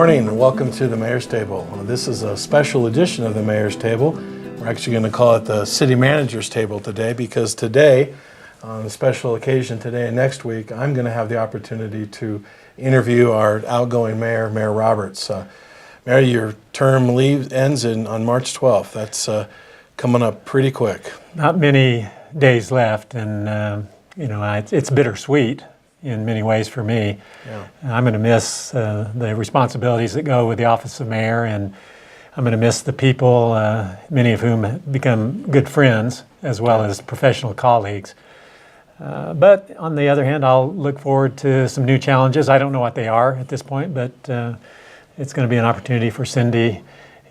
morning and welcome to the Mayor's Table. This is a special edition of the Mayor's Table. We're actually going to call it the City Manager's Table today because today, on a special occasion today and next week, I'm going to have the opportunity to interview our outgoing mayor, Mayor Roberts. Mayor, your term ends on March 12th. That's coming up pretty quick. Not many days left, and it's bittersweet in many ways for me. Yeah. I'm going to miss the responsibilities that go with the office of mayor, and I'm going to miss the people, many of whom have become good friends as well as professional colleagues. But on the other hand, I'll look forward to some new challenges. I don't know what they are at this point, but it's going to be an opportunity for Cindy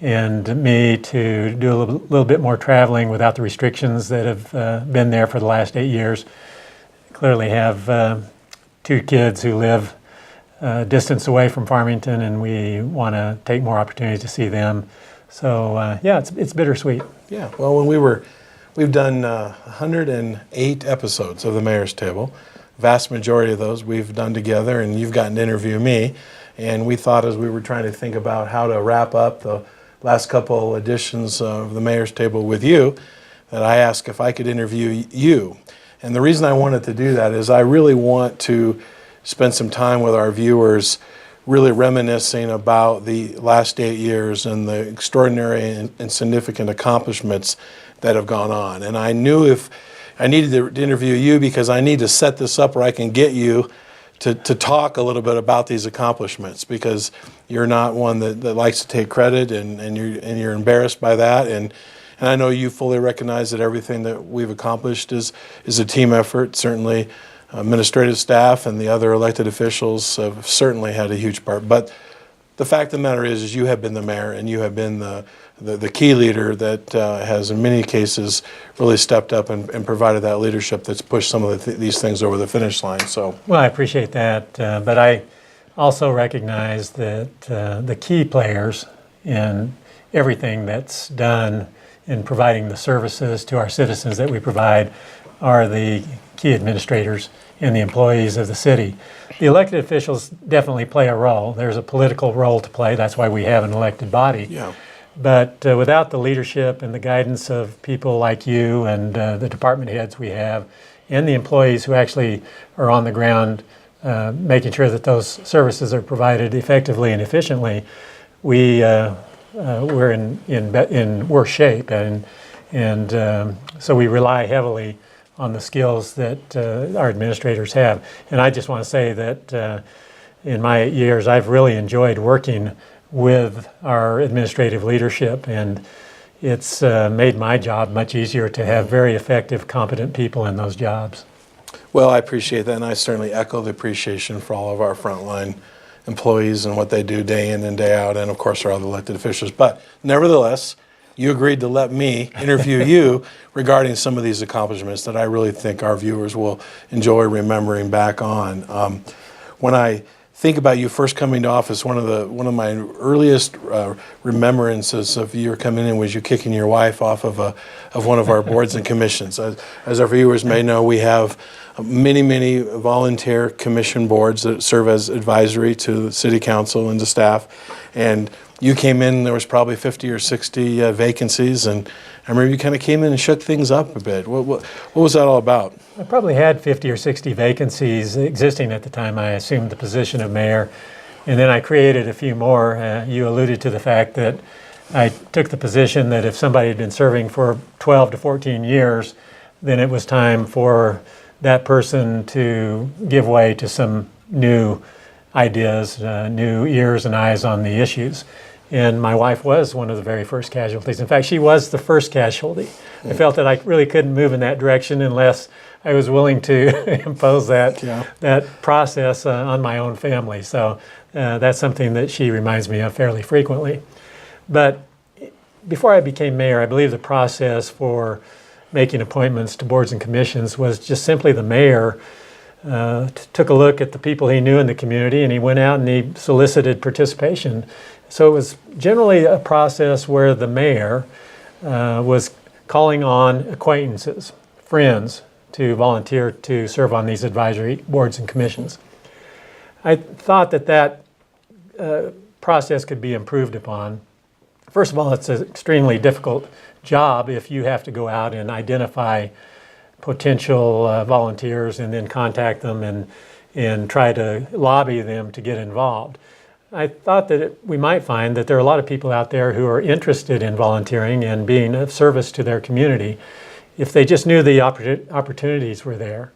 and me to do a little bit more traveling without the restrictions that have been there for the last 8 years. Clearly have 2 kids who live distance away from Farmington, and we want to take more opportunities to see them. So it's bittersweet. Yeah, well, we've done 108 episodes of the Mayor's Table. Vast majority of those we've done together, and you've gotten to interview me. And we thought, as we were trying to think about how to wrap up the last couple editions of the Mayor's Table with you, that I asked if I could interview you. And the reason I wanted to do that is I really want to spend some time with our viewers really reminiscing about the last 8 years and the extraordinary and significant accomplishments that have gone on. And I knew if I needed to interview you because I need to set this up where I can get you to talk a little bit about these accomplishments, because you're not one that likes to take credit and you're embarrassed by that. And I know you fully recognize that everything that we've accomplished is a team effort. Certainly, administrative staff and the other elected officials have certainly had a huge part. But the fact of the matter is you have been the mayor, and you have been the key leader that has, in many cases, really stepped up and provided that leadership that's pushed some of these things over the finish line. So, well, I appreciate that, but I also recognize that the key players in everything that's done in providing the services to our citizens that we provide are the key administrators and the employees of the city. The elected officials definitely play a role. There's a political role to play. That's why we have an elected body. yeah. But without the leadership and the guidance of people like you and the department heads we have, and the employees who actually are on the ground making sure that those services are provided effectively and efficiently, we're in worse shape, and so we rely heavily on the skills that our administrators have. And I just want to say that in my 8 years, I've really enjoyed working with our administrative leadership, and it's made my job much easier to have very effective, competent people in those jobs. Well, I appreciate that, and I certainly echo the appreciation for all of our frontline employees and what they do day in and day out, and of course our other elected officials. But nevertheless, you agreed to let me interview you regarding some of these accomplishments that I really think our viewers will enjoy remembering back on. When I think about you first coming to office, one of my earliest remembrances of you coming in was you kicking your wife off of one of our boards and commissions. As our viewers may know, we have many volunteer commission boards that serve as advisory to the city council and to staff. And you came in, there was probably 50 or 60 vacancies, and I remember you kind of came in and shook things up a bit. What was that all about? I probably had 50 or 60 vacancies existing at the time I assumed the position of mayor, and then I created a few more. You alluded to the fact that I took the position that if somebody had been serving for 12 to 14 years, then it was time for that person to give way to some new ideas, new ears and eyes on the issues. And my wife was one of the very first casualties. In fact, she was the first casualty. I felt that I really couldn't move in that direction unless I was willing to impose that process on my own family. So that's something that she reminds me of fairly frequently. But before I became mayor, I believe the process for making appointments to boards and commissions was just simply the mayor took a look at the people he knew in the community, and he went out and he solicited participation. So it was generally a process where the mayor was calling on acquaintances, friends, to volunteer to serve on these advisory boards and commissions. I thought that process could be improved upon. First of all, it's an extremely difficult job if you have to go out and identify potential volunteers and then contact them and try to lobby them to get involved. I thought that we might find that there are a lot of people out there who are interested in volunteering and being of service to their community if they just knew the opportunities were there.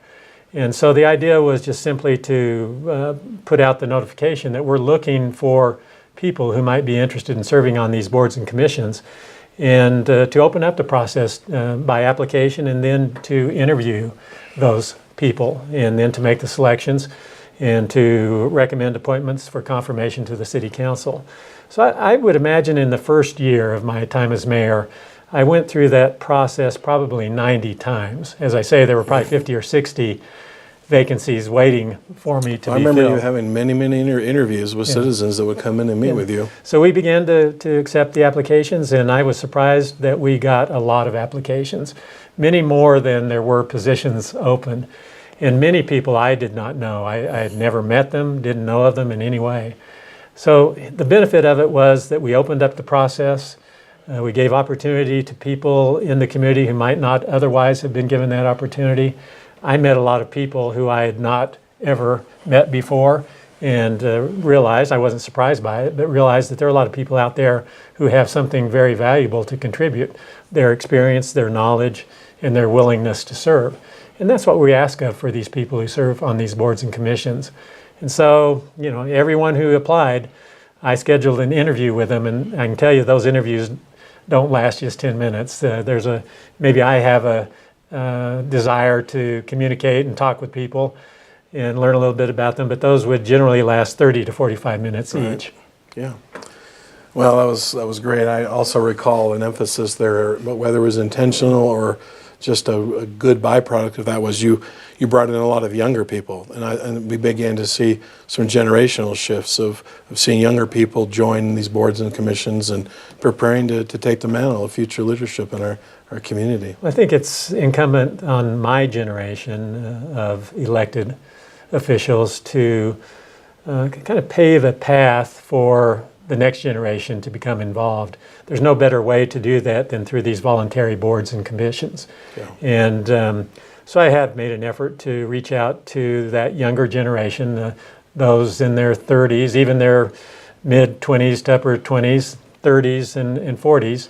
And so the idea was just simply to put out the notification that we're looking for people who might be interested in serving on these boards and commissions, and to open up the process by application, and then to interview those people, and then to make the selections and to recommend appointments for confirmation to the city council. So I would imagine in the first year of my time as mayor, I went through that process probably 90 times. As I say, there were probably 50 or 60 vacancies waiting for me to be filled. I remember you having many interviews with citizens that would come in and meet with you. So we began to accept the applications, and I was surprised that we got a lot of applications, many more than there were positions open. And many people I did not know. I had never met them, didn't know of them in any way. So the benefit of it was that we opened up the process. We gave opportunity to people in the community who might not otherwise have been given that opportunity. I met a lot of people who I had not ever met before, and realized, I wasn't surprised by it, but realized that there are a lot of people out there who have something very valuable to contribute, their experience, their knowledge, and their willingness to serve. And that's what we ask of for these people who serve on these boards and commissions. And so, you know, everyone who applied, I scheduled an interview with them, and I can tell you those interviews don't last just 10 minutes. Maybe I have a desire to communicate and talk with people and learn a little bit about them, but those would generally last 30 to 45 minutes each. Yeah. Well, that was great. I also recall an emphasis there, but whether it was intentional or just a good byproduct of that was you brought in a lot of younger people, and we began to see some generational shifts of seeing younger people join these boards and commissions and preparing to take the mantle of future leadership in our community. I think it's incumbent on my generation of elected officials to kind of pave a path for the next generation to become involved. There's no better way to do that than through these voluntary boards and commissions. Yeah. And so I have made an effort to reach out to that younger generation, those in their 30s, even their mid-20s to upper 20s, 30s and 40s.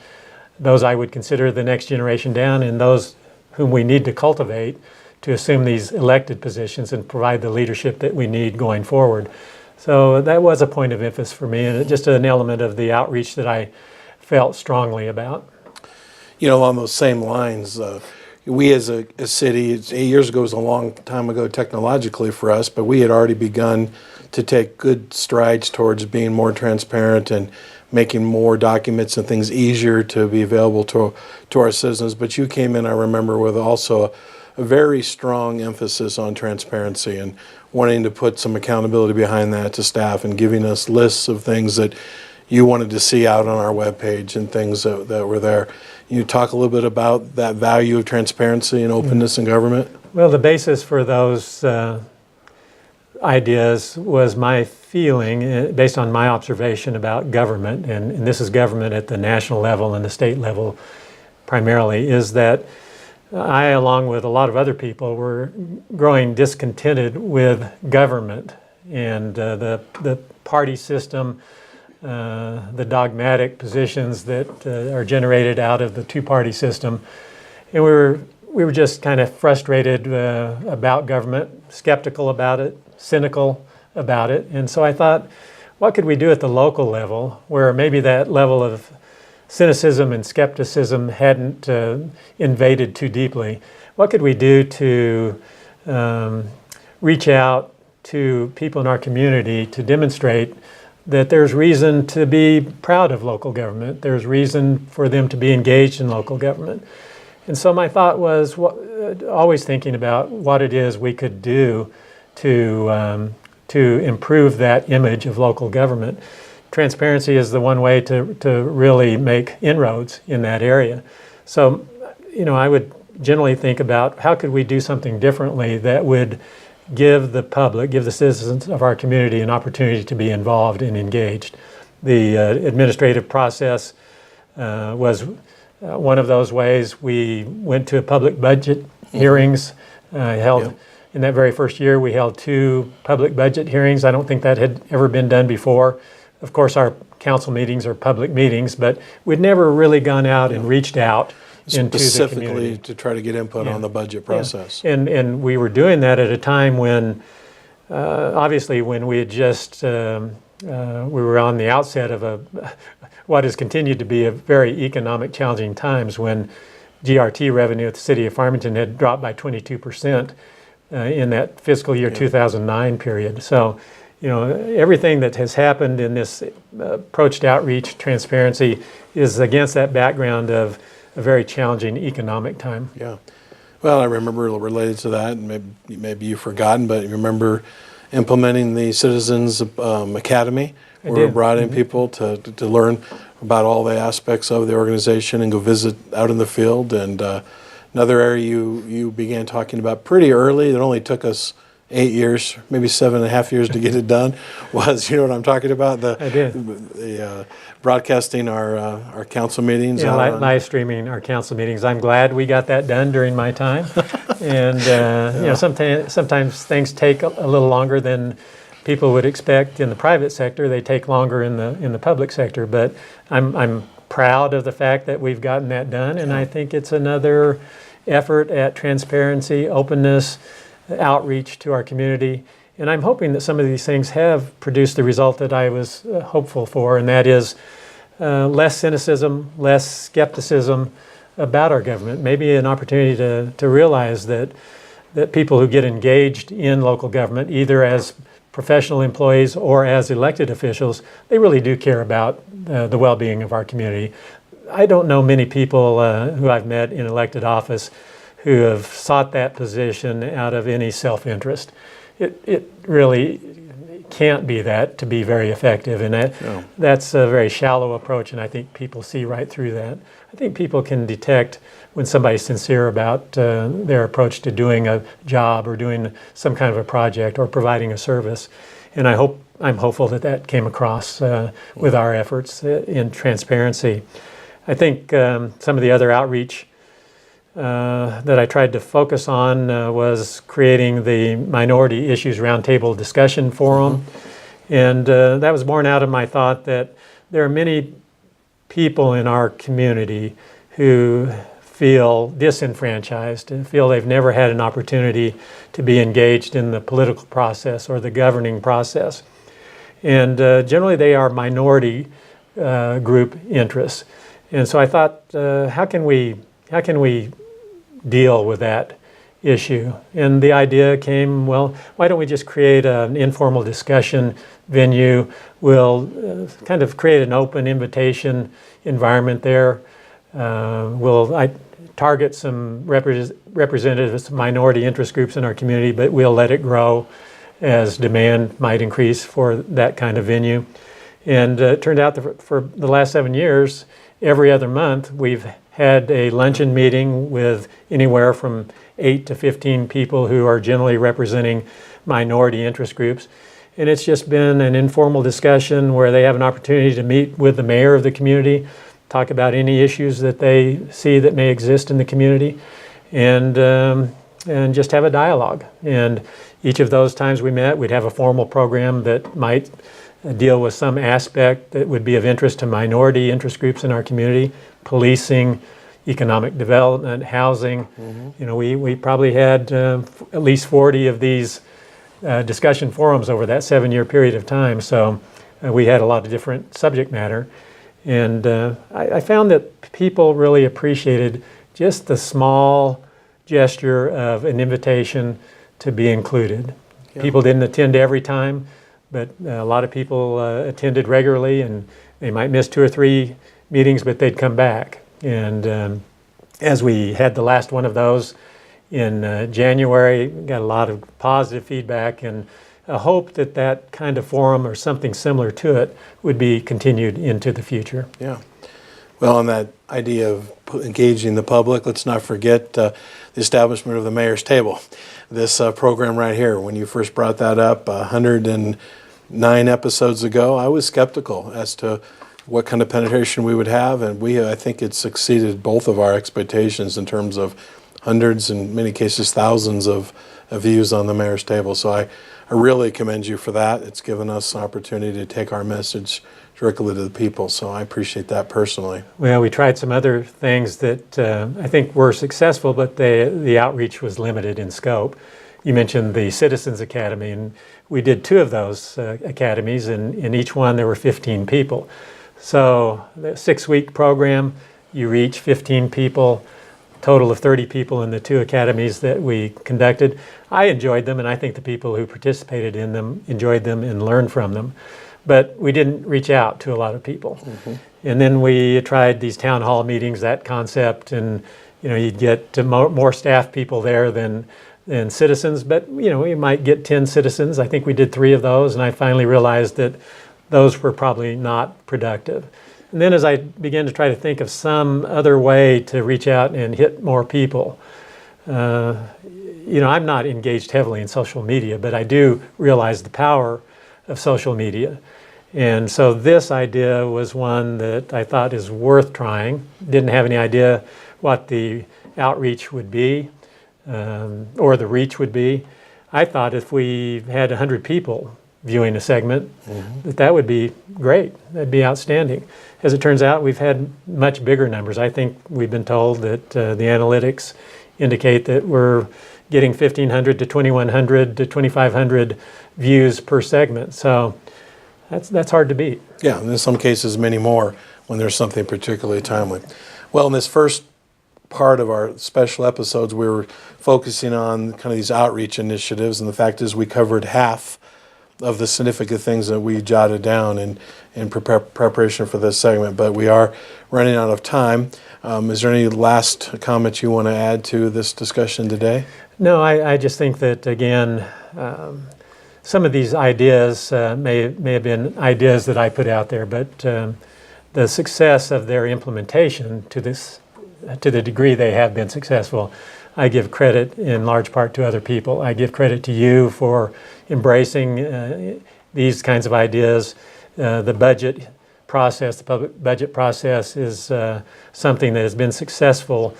Those I would consider the next generation down, and those whom we need to cultivate to assume these elected positions and provide the leadership that we need going forward. So that was a point of emphasis for me, and just an element of the outreach that I felt strongly about. You know, along those same lines, we as a city, 8 years ago was a long time ago technologically for us, but we had already begun to take good strides towards being more transparent and making more documents and things easier to be available to our citizens. But you came in, I remember, with also a very strong emphasis on transparency and wanting to put some accountability behind that to staff and giving us lists of things that you wanted to see out on our webpage and things that were there. You talk a little bit about that value of transparency and openness in government? Well, the basis for those ideas was my feeling, based on my observation about government, and this is government at the national level and the state level primarily, is that I, along with a lot of other people, were growing discontented with government and the party system, the dogmatic positions that are generated out of the two-party system. And we were just kind of frustrated about government, skeptical about it, cynical about it. And so I thought, what could we do at the local level where maybe that level of cynicism and skepticism hadn't invaded too deeply? What could we do to reach out to people in our community to demonstrate that there's reason to be proud of local government, there's reason for them to be engaged in local government? And so my thought was always thinking about what it is we could do to improve that image of local government. Transparency is the one way to really make inroads in that area. So, you know, I would generally think about how could we do something differently that would give the public, give the citizens of our community an opportunity to be involved and engaged. The administrative process was one of those ways. We went to public budget hearings, held in that very first year. We held 2 public budget hearings. I don't think that had ever been done before. Of course, our council meetings are public meetings, but we'd never really gone out and reached out into the Specifically community to try to get input on the budget process. and we were doing that at a time when, obviously, when we had just we were on the outset of what has continued to be a very economic challenging times, when GRT revenue at the city of Farmington had dropped by 22% in that fiscal year 2009 period. So, everything that has happened in this approach to outreach, transparency, is against that background of a very challenging economic time. Yeah. Well, I remember related to that, and maybe you've forgotten, but you remember implementing the Citizens Academy, where we brought in people to learn about all the aspects of the organization and go visit out in the field. And another area you began talking about pretty early, that only took us 8 years, maybe 7.5 years to get it done, was, you know what I'm talking about? I did. The broadcasting our council meetings. Yeah, live streaming our council meetings. I'm glad we got that done during my time. And sometimes things take a little longer than people would expect in the private sector. They take longer in the public sector. But I'm proud of the fact that we've gotten that done, and I think it's another effort at transparency, openness, outreach to our community. And I'm hoping that some of these things have produced the result that I was hopeful for, and that is less cynicism, less skepticism about our government, maybe an opportunity to realize that people who get engaged in local government, either as professional employees or as elected officials, they really do care about the well-being of our community. I don't know many people who I've met in elected office who have sought that position out of any self-interest. It really can't be that to be very effective, and that's a very shallow approach, and I think people see right through that. I think people can detect when somebody's sincere about their approach to doing a job or doing some kind of a project or providing a service, and I'm hopeful that came across with our efforts in transparency. I think some of the other outreach that I tried to focus on was creating the Minority Issues Roundtable Discussion Forum. And that was born out of my thought that there are many people in our community who feel disenfranchised and feel they've never had an opportunity to be engaged in the political process or the governing process. And generally they are minority group interests. And so I thought, how can we deal with that issue? And the idea came, well, why don't we just create an informal discussion venue? We'll kind of create an open invitation environment there. We'll target some representatives of minority interest groups in our community, but we'll let it grow as demand might increase for that kind of venue. And it turned out that for the last 7 years, every other month, we've had a luncheon meeting with anywhere from 8 to 15 people who are generally representing minority interest groups. And it's just been an informal discussion where they have an opportunity to meet with the mayor of the community, talk about any issues that they see that may exist in the community, and just have a dialogue. And each of those times we met, we'd have a formal program that might deal with some aspect that would be of interest to minority interest groups in our community: policing, economic development, housing. You know, we probably had at least 40 of these discussion forums over that 7-year period of time. So we had a lot of different subject matter. And I found that people really appreciated just the small gesture of an invitation to be included. Yeah. People didn't attend every time, but a lot of people attended regularly, and they might miss 2 or 3 meetings, but they'd come back. And as we had the last one of those in January, got a lot of positive feedback, and a hope that that kind of forum or something similar to it would be continued into the future. Yeah. Well, on that idea of engaging the public, let's not forget the establishment of the Mayor's Table. This program right here, when you first brought that up 100 and 9 episodes ago, I was skeptical as to what kind of penetration we would have, and I think it's exceeded both of our expectations in terms of hundreds, in many cases thousands of views on the Mayor's Table. So I really commend you for that. It's given us an opportunity to take our message directly to the people, so I appreciate that personally. Well, we tried some other things that I think were successful, but the outreach was limited in scope. You mentioned the Citizens Academy, and we did 2 of those academies, and in each one there were 15 people. So the 6-week program, you reach 15 people, total of 30 people in the 2 academies that we conducted. I enjoyed them, and I think the people who participated in them enjoyed them and learned from them. But we didn't reach out to a lot of people. Mm-hmm. And then we tried these town hall meetings, that concept, and you'd get more staff people there than citizens, but we might get 10 citizens. I think we did 3 of those, and I finally realized that those were probably not productive. And then as I began to try to think of some other way to reach out and hit more people, I'm not engaged heavily in social media, but I do realize the power of social media. And so this idea was one that I thought is worth trying. Didn't have any idea what the outreach would be or the reach would be. I thought if we had 100 people viewing a segment, that would be great. That'd be outstanding. As it turns out, we've had much bigger numbers. I think we've been told that the analytics indicate that we're getting 1,500 to 2,100 to 2,500 views per segment. So that's hard to beat. Yeah, and in some cases many more when there's something particularly timely. Well, in this first part of our special episodes, we were focusing on kind of these outreach initiatives, and the fact is we covered half of the significant things that we jotted down in preparation for this segment, but we are running out of time. Is there any last comments you want to add to this discussion today? No, I just think that, again, some of these ideas may have been ideas that I put out there, but the success of their implementation to the degree they have been successful, I give credit in large part to other people. I give credit to you for embracing these kinds of ideas. The budget process, the public budget process, is something that has been successful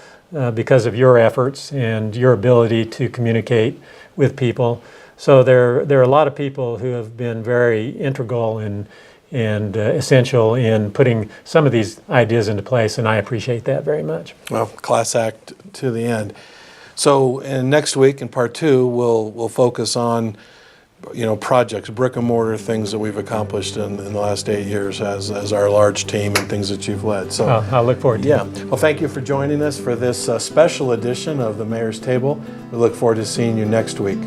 because of your efforts and your ability to communicate with people. So there are a lot of people who have been very integral and essential in putting some of these ideas into place, and I appreciate that very much. Well, class act to the end. So next week in part 2, we'll focus on projects, brick and mortar things that we've accomplished in the last 8 years as our large team and things that you've led. So I'll look forward to it. Well, thank you for joining us for this special edition of the Mayor's Table. We look forward to seeing you next week.